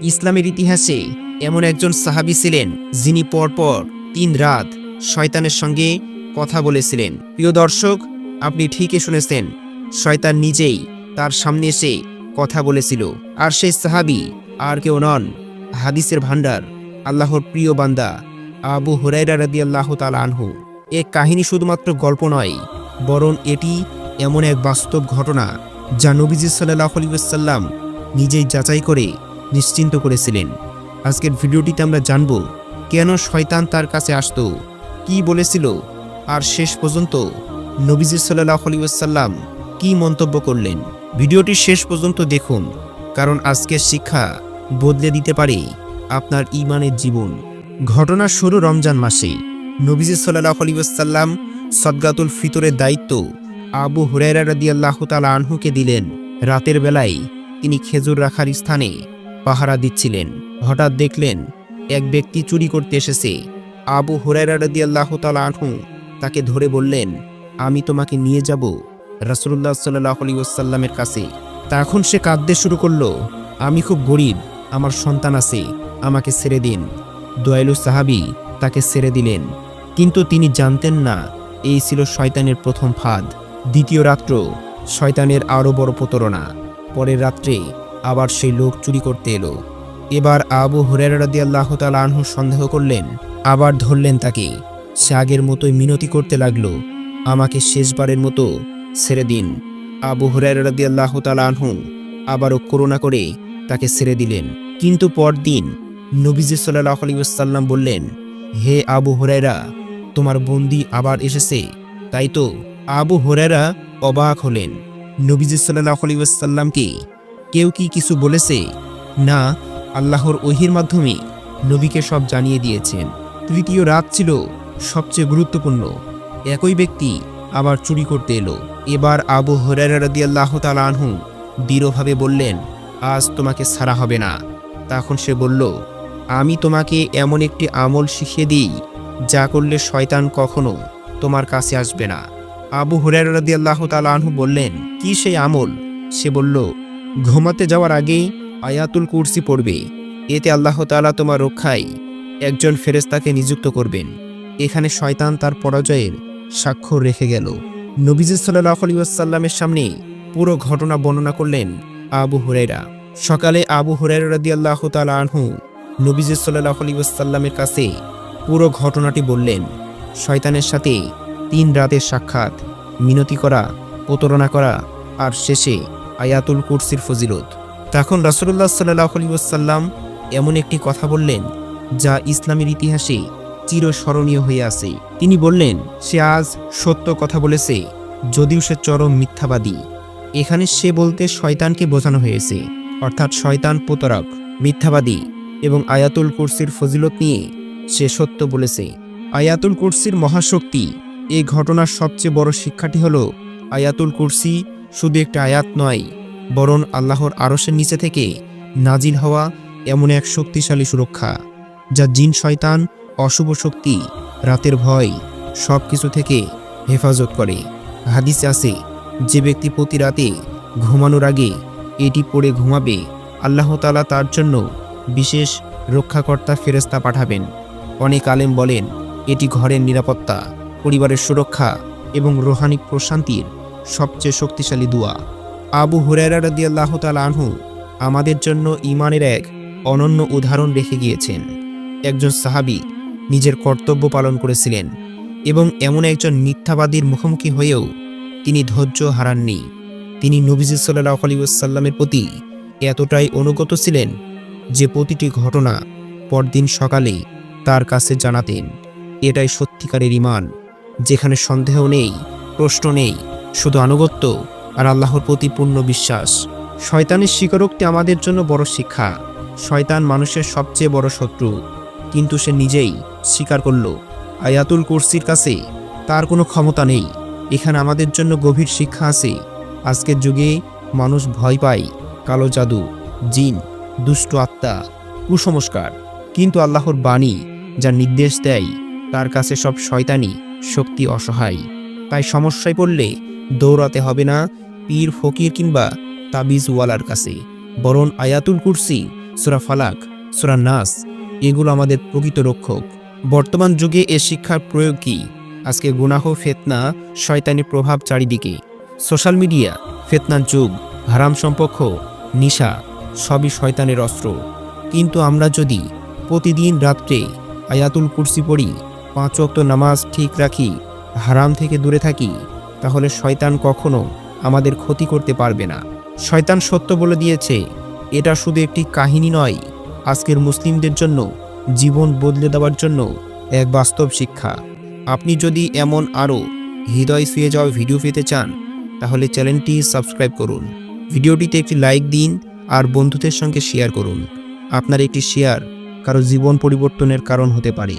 ইসলামের ইতিহাসে এমন একজন সাহাবী ছিলেন যিনি পরপর ৩ রাত শয়তানের সঙ্গে কথা বলেছিলেন। প্রিয় দর্শক, আপনি ঠিকই শুনেছেন, শয়তান নিজেই তার সামনে এসে কথা বলেছিল। আর সেই সাহাবী আর কেউ নন, হাদিসের ভান্ডার, আল্লাহর প্রিয় বান্দা আবু হুরায়রা রাদিয়াল্লাহু তাআলা আনহু। এ কাহিনী শুধুমাত্র গল্প নয়, বরং এটি এমন এক বাস্তব ঘটনা যা নবীজি সাল্লাল্লাহু আলাইহি ওয়াসাল্লাম নিজেই যাচাই করে নিশ্চিন্ত করেছিলেন। আজকের ভিডিওটিতে আমরা জানব কেন শয়তান তার কাছে আসতো, কি বলেছিল, আর শেষ পর্যন্ত নবীজি সাল্লাল্লাহু আলাইহি ওয়াসাল্লাম কি মন্তব্য করলেন। ভিডিওটি শেষ পর্যন্ত দেখুন, কারণ আজকের শিক্ষা বদলে দিতে পারে আপনার ঈমানের জীবন। ঘটনা শুরু রমজান মাসে। নবীজি সাল্লাল্লাহু আলাইহি ওয়াসাল্লাম সদকাতুল ফিতরের দায়িত্ব আবু হুরায়রা রাদিয়াল্লাহু তাআলা আনহুকে দিলেন। রাতের বেলায় তিনি খেজুর রাখার স্থানে পাহারা দিচ্ছিলেন। হঠাৎ দেখলেন এক ব্যক্তি চুরি করতে এসেছে। আবু হুরায়রা রাদিয়াল্লাহু তাআলা আনহু তাকে ধরে বললেন, আমি তোমাকে নিয়ে যাব রাসূলুল্লাহ সাল্লাল্লাহু আলাইহি ওয়াসাল্লামের কাছে। তখন সে কাঁদতে শুরু করলো, আমি খুব গরিব, আমার সন্তান আছে, আমাকে ছেড়ে দিন। দয়ালু সাহাবী তাকে ছেড়ে দিলেন, কিন্তু তিনি জানতেন না এই ছিল শয়তানের প্রথম ফাঁদ। দ্বিতীয় রাত্র শয়তানের আরও বড় প্রতারণা। পরের রাত্রে আবার সেই লোক চুরি করতে এলো। এবার আবু হুরায়রা রাদিয়াল্লাহু তাআলা আনহু সন্দেহ করলেন, আবার ধরলেন তাকে। সে আগের মতোই মিনতি করতে লাগলো, আমাকে শেষবারের মতো ছেড়ে দিন। আবু হুরায়রা রাদিয়াল্লাহু তাআলা আনহু আবারও করুণা করে তাকে ছেড়ে দিলেন। কিন্তু পরদিন নবীজি সাল্লাল্লাহু আলাইহি ওয়াসাল্লাম বললেন, হে আবু হুরায়রা, তোমার বন্দী আবার এসেছে, তাই তো? আবু হুরায়রা অবাক হলেন। নবীজি সাল্লাল্লাহু আলাইহি ওয়াসাল্লামকে কেউ কি কিছু বলেছে? না, আল্লাহর ওহীর মাধ্যমে নবীকে সব জানিয়ে দিয়েছেন। তৃতীয় রাত ছিল সবচেয়ে গুরুত্বপূর্ণ। একই ব্যক্তি আবার চুরি করতে এলো। এবার আবু হুরায়রা রাদিয়াল্লাহু তাআলা আনহু দৃঢ়ভাবে বললেন, আজ তোমাকে ছাড়া হবে না। তখন সে বলল, আমি তোমাকে এমন একটি আমল শিখিয়ে দিই যা করলে শয়তান কখনো তোমার কাছে আসবে না। আবু হুরায়রা রাদিয়াল্লাহু তাআলা আনহু বললেন, কি সেই আমল? সে বলল, ঘুমাতে যাওয়ার আগেই আয়াতুল কুরসি পড়বে, এতে আল্লাহ তাআলা তোমার রক্ষায় একজন ফেরেশতাকে নিযুক্ত করবেন। এখানে শয়তান তার পরাজয়ের স্বাক্ষর রেখে গেল। নবীজি সাল্লাল্লাহু আলাইহি ওয়াসাল্লামের সামনে পুরো ঘটনা বর্ণনা করলেন আবু হুরায়রা। সকালে আবু হুরায়রা রাদিয়াল্লাহু তাআলা আনহু নবীজি সাল্লাল্লাহু আলাইহি ওয়াসাল্লামের কাছে পুরো ঘটনাটি বললেন। শয়তানের সাথে ৩ রাতের সাক্ষাৎ, মিনতি করা, প্রতারণা করা, আর শেষে আয়াতুল কুরসির ফজিলত। তখন রাসূলুল্লাহ সাল্লাল্লাহু আলাইহি ওয়াসাল্লাম এমন একটি কথা বললেন যা ইসলামের ইতিহাসে চিরস্মরণীয় হয়ে আছে। তিনি বললেন, সে আজ সত্য কথা বলেছে, যদিও সে চরম মিথ্যাবাদী। এখানে সে বলতে শয়তানকে বোঝানো হয়েছে, অর্থাৎ শয়তান প্রতারক, মিথ্যাবাদী, এবং আয়াতুল কুরসির ফজিলত নিয়ে সে সত্য বলেছে। আয়াতুল কুরসির মহাশক্তি। এই ঘটনার সবচেয়ে বড় শিক্ষাটি হলো, আয়াতুল কুরসি শুধু একটা আয়াত নয়, বরং আল্লাহর আরশের নিচে থেকে নাজিল হওয়া এমন এক শক্তিশালী সুরক্ষা, যা জিন, শয়তান, অশুভ শক্তি, রাতের ভয় সব কিছু থেকে হেফাজত করে। হাদিসে আছে, যে ব্যক্তি প্রতি রাতে ঘুমানোর আগে এটি পড়ে ঘুমাবে, আল্লাহ তাআলা তার জন্য বিশেষ রক্ষাকর্তা ফেরেশতা পাঠাবেন। অনেক আলেম বলেন, এটি ঘরের নিরাপত্তা, পরিবারের সুরক্ষা এবং রূহানি প্রশান্তির সবচেয়ে শক্তিশালী দুয়া। আবু হুরায়রা রাদিয়াল্লাহু তাআলা আনহু আমাদের জন্য ঈমানের এক অনন্য উদাহরণ রেখে গিয়েছেন। একজন সাহাবী নিজের কর্তব্য পালন করেছিলেন এবং এমন একজন মিথ্যাবাদীর মুখোমুখি হয়েও তিনি ধৈর্য হারাননি। তিনি নবীজি সাল্লাল্লাহু আলাইহি ওয়াসাল্লামের প্রতি এতটাই অনুগত ছিলেন যে প্রতিটি ঘটনা পরদিন সকালে তার কাছে জানাতেন। এটাই সত্যিকারের ঈমান, যেখানে সন্দেহ নেই, প্রশ্ন নেই, শুধু আনুগত্য আর আল্লাহর প্রতি পূর্ণ বিশ্বাস। শয়তানের স্বীকারোক্তি আমাদের জন্য বড় শিক্ষা। শয়তান মানুষের সবচেয়ে বড় শত্রু, কিন্তু সে নিজেই স্বীকার করল আয়াতুল কুরসির কাছে তার কোনো ক্ষমতা নেই। এখানে আমাদের জন্য গভীর শিক্ষা আছে। আজকের যুগে মানুষ ভয় পায় কালো জাদু, জিন, দুষ্ট আত্মা, কুসংস্কার, কিন্তু আল্লাহর বাণী যা নির্দেশ দেয় তার কাছে সব শয়তানি শক্তি অসহায়। তাই সমস্যায় পড়লে দৌড়াতে হবে না পীর, ফকির কিংবা তাবিজওয়ালার কাছে, বরং আয়াতুল কুরসি সূরা ফালাক, সূরা নাস এগুলো আমাদের প্রকৃত রক্ষক। বর্তমান যুগে এ শিক্ষার প্রয়োগ কি? আজকে গুনাহ, ফিতনা, শয়তানের প্রভাব চারিদিকে। সোশ্যাল মিডিয়া, ফিতনার যুগ, হারাম সম্পর্ক, নিশা সবই শয়তানের অস্ত্র। কিন্তু আমরা যদি প্রতিদিন রাত্রে আয়াতুল কুরসি পড়ি, 5 ওয়াক্ত নামাজ ঠিক রাখি, হারাম থেকে দূরে থাকি, তাহলে শয়তান কখনো আমাদের ক্ষতি করতে পারবে না। শয়তান সত্য বলে দিয়েছে, এটা শুধু একটি কাহিনী নয়, আজকের মুসলিমদের জন্য জীবন বদলে দেওয়ার জন্য এক বাস্তব শিক্ষা। আপনি যদি এমন আরও হৃদয় ছুঁয়ে যাওয়া ভিডিও পেতে চান, তাহলে চ্যানেলটি সাবস্ক্রাইব করুন, ভিডিওটিতে একটি লাইক দিন আর বন্ধুদের সঙ্গে শেয়ার করুন। আপনার একটি শেয়ার কারো জীবন পরিবর্তনের কারণ হতে পারে।